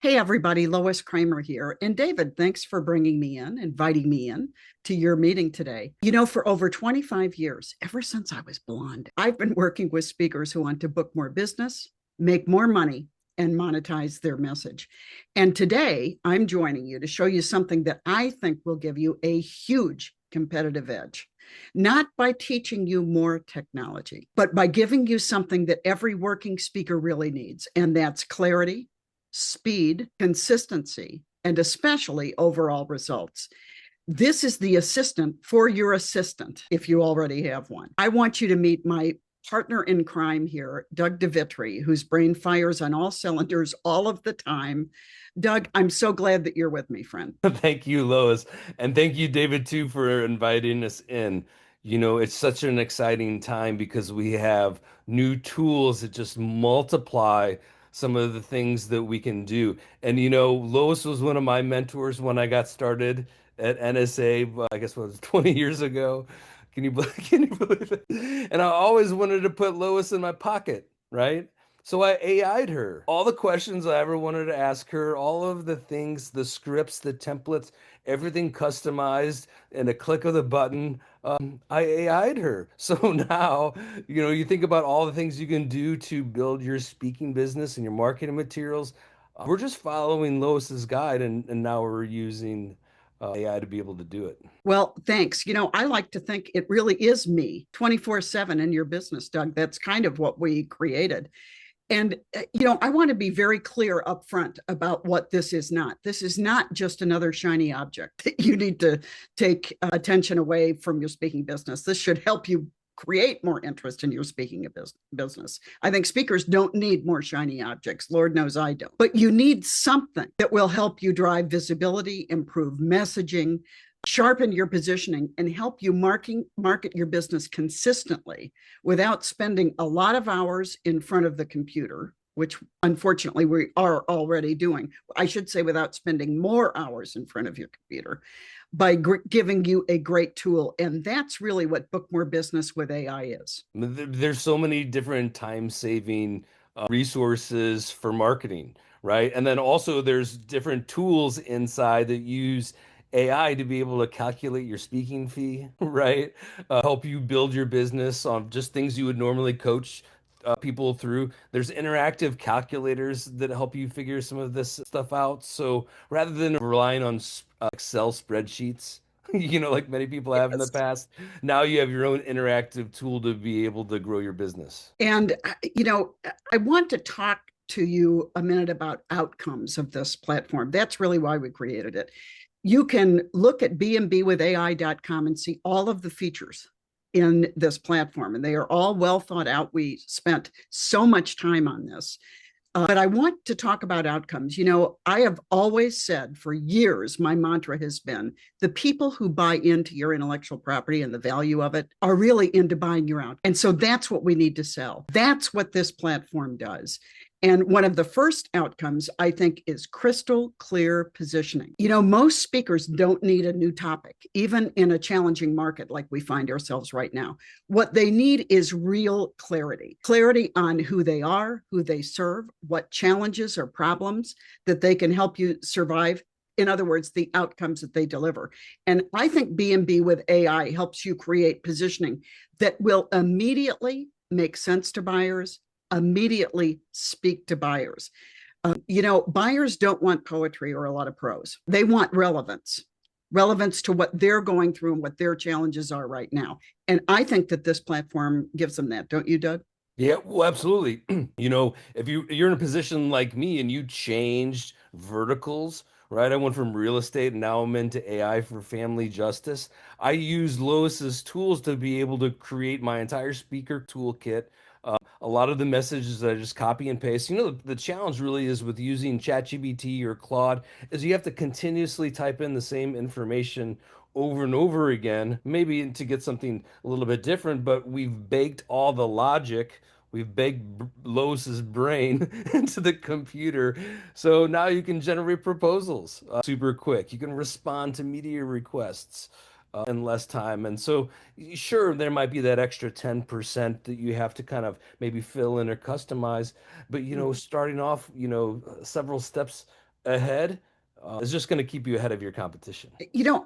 Hey, everybody, Lois Kramer here. And David, thanks for inviting me in to your meeting today. For over 25 years, ever since I was blonde, I've been working with speakers who want to book more business, make more money, and monetize their message. And today, I'm joining you to show you something that I think will give you a huge competitive edge. Not by teaching you more technology, but by giving you something that every working speaker really needs, and that's clarity, speed, consistency, and especially overall results. This is the assistant for your assistant, if you already have one. I want you to meet my partner in crime here, Doug DeVitri, whose brain fires on all cylinders all of the time. Doug, I'm so glad that you're with me, friend. Thank you, Lois. And thank you, David, too, for inviting us in. It's such an exciting time because we have new tools that just multiply some of the things that we can do. And, Lois was one of my mentors when I got started at NSA, well, I guess what was it, 20 years ago. Can you believe it? And I always wanted to put Lois in my pocket, right? So I AI'd her. All the questions I ever wanted to ask her, all of the things, the scripts, the templates, everything customized in a click of the button. I AI'd her. So now, you think about all the things you can do to build your speaking business and your marketing materials. We're just following Lois's guide, and now we're using AI to be able to do it. Well, thanks. I like to think it really is me 24/7 in your business, Doug. That's kind of what we created. And, I want to be very clear up front about what this is not. This is not just another shiny object that you need to take attention away from your speaking business. This should help you create more interest in your speaking business. I think speakers don't need more shiny objects. Lord knows I don't. But you need something that will help you drive visibility, improve messaging, sharpen your positioning, and help you market your business consistently without spending a lot of hours in front of the computer, which unfortunately we are already doing. I should say without spending more hours in front of your computer by giving you a great tool. And that's really what Book More Business with AI is. There's so many different time-saving resources for marketing, right? And then also there's different tools inside that use AI to be able to calculate your speaking fee, right? Help you build your business on just things you would normally coach people through. There's interactive calculators that help you figure some of this stuff out. So rather than relying on Excel spreadsheets, like many people have in the Yes. past, now you have your own interactive tool to be able to grow your business. And, I want to talk to you a minute about outcomes of this platform. That's really why we created it. You can look at bmbwithai.com and see all of the features in this platform, and they are all well thought out. We spent so much time on this. But I want to talk about outcomes. I have always said for years, my mantra has been the people who buy into your intellectual property and the value of it are really into buying your out. And so that's what we need to sell. That's what this platform does. And one of the first outcomes, I think, is crystal clear positioning. Most speakers don't need a new topic, even in a challenging market like we find ourselves right now. What they need is real clarity on who they are, who they serve, what challenges or problems that they can help you survive. In other words, the outcomes that they deliver. And I think B&B with AI helps you create positioning that will immediately make sense to buyers, immediately speak to buyers. Buyers don't want poetry or a lot of prose. They want relevance to what they're going through and what their challenges are right now. And I think that this platform gives them that. Don't you, Doug? Yeah, well, absolutely. If you're in a position like me and you changed verticals, right? I went from real estate and now I'm into AI for family justice. I use Lois's tools to be able to create my entire speaker toolkit. A lot of the messages that I just copy and paste. The challenge really is with using ChatGPT or Claude is you have to continuously type in the same information over and over again, maybe to get something a little bit different, but we've baked all the logic. We've baked Lois's brain into the computer. So now you can generate proposals super quick. You can respond to media requests in less time. And so, sure, there might be that extra 10% that you have to kind of maybe fill in or customize. But, Mhm. starting off, several steps ahead is just going to keep you ahead of your competition.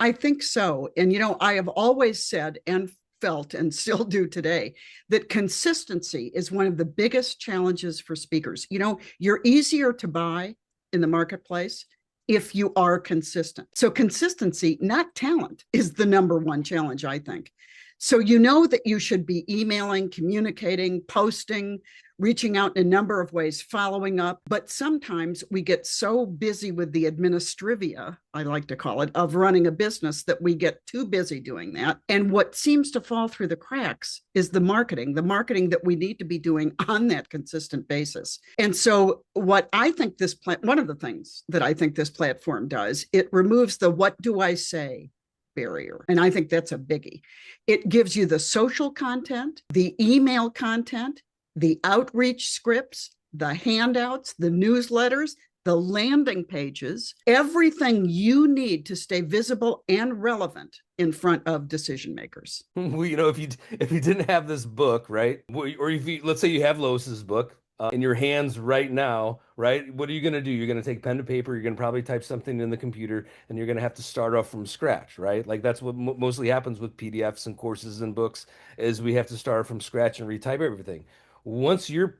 I think so. And, I have always said and felt and still do today that consistency is one of the biggest challenges for speakers. You're easier to buy in the marketplace if you are consistent. So, consistency, not talent, is the number one challenge, I think. So, that you should be emailing, communicating, posting, reaching out in a number of ways, following up. But sometimes we get so busy with the administrivia, I like to call it, of running a business that we get too busy doing that. And what seems to fall through the cracks is the marketing that we need to be doing on that consistent basis. And so what I think one of the things that I think this platform does, it removes the what do I say barrier. And I think that's a biggie. It gives you the social content, the email content, the outreach scripts, the handouts, the newsletters, the landing pages, everything you need to stay visible and relevant in front of decision makers. Well, if you didn't have this book, right, or if you let's say you have Lois's book in your hands right now, right, what are you going to do? You're going to take pen to paper. You're going to probably type something in the computer, and you're going to have to start off from scratch, right? Like that's what mostly happens with PDFs and courses and books, is we have to start from scratch and retype everything. Once you're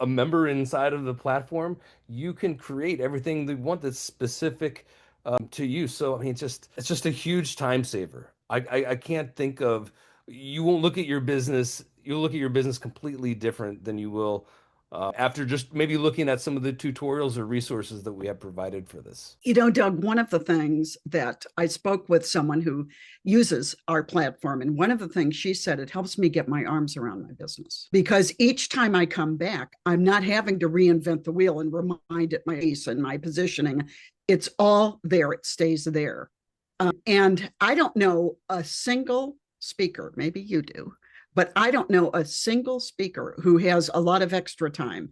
a member inside of the platform, you can create everything they want that's specific to you. So I mean, it's just a huge time saver. I can't think of you won't look at your business. You'll look at your business completely different than you will after just maybe looking at some of the tutorials or resources that we have provided for this. Doug, one of the things that I spoke with someone who uses our platform, and one of the things she said, it helps me get my arms around my business because each time I come back, I'm not having to reinvent the wheel and remind it my piece and my positioning. It's all there. It stays there. And I don't know a single speaker, maybe you do, but I don't know a single speaker who has a lot of extra time.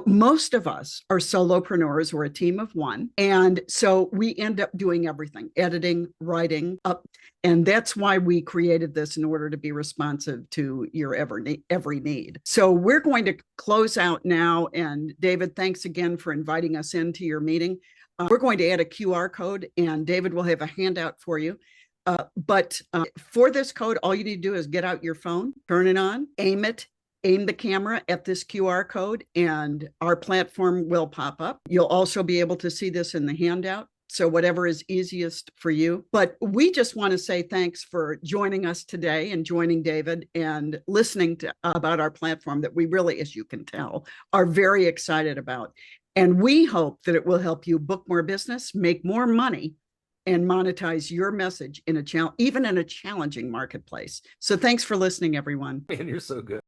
Most of us are solopreneurs. We're a team of one. And so we end up doing everything, editing, writing up. And that's why we created this, in order to be responsive to your every need. So we're going to close out now. And David, thanks again for inviting us into your meeting. We're going to add a QR code, and David will have a handout for you. But for this code, all you need to do is get out your phone, turn it on, aim the camera at this QR code, and our platform will pop up. You'll also be able to see this in the handout. So whatever is easiest for you. But we just want to say thanks for joining us today and joining David and listening about our platform that we really, as you can tell, are very excited about. And we hope that it will help you book more business, make more money, and monetize your message even in a challenging marketplace. So thanks for listening, everyone. Man, you're so good.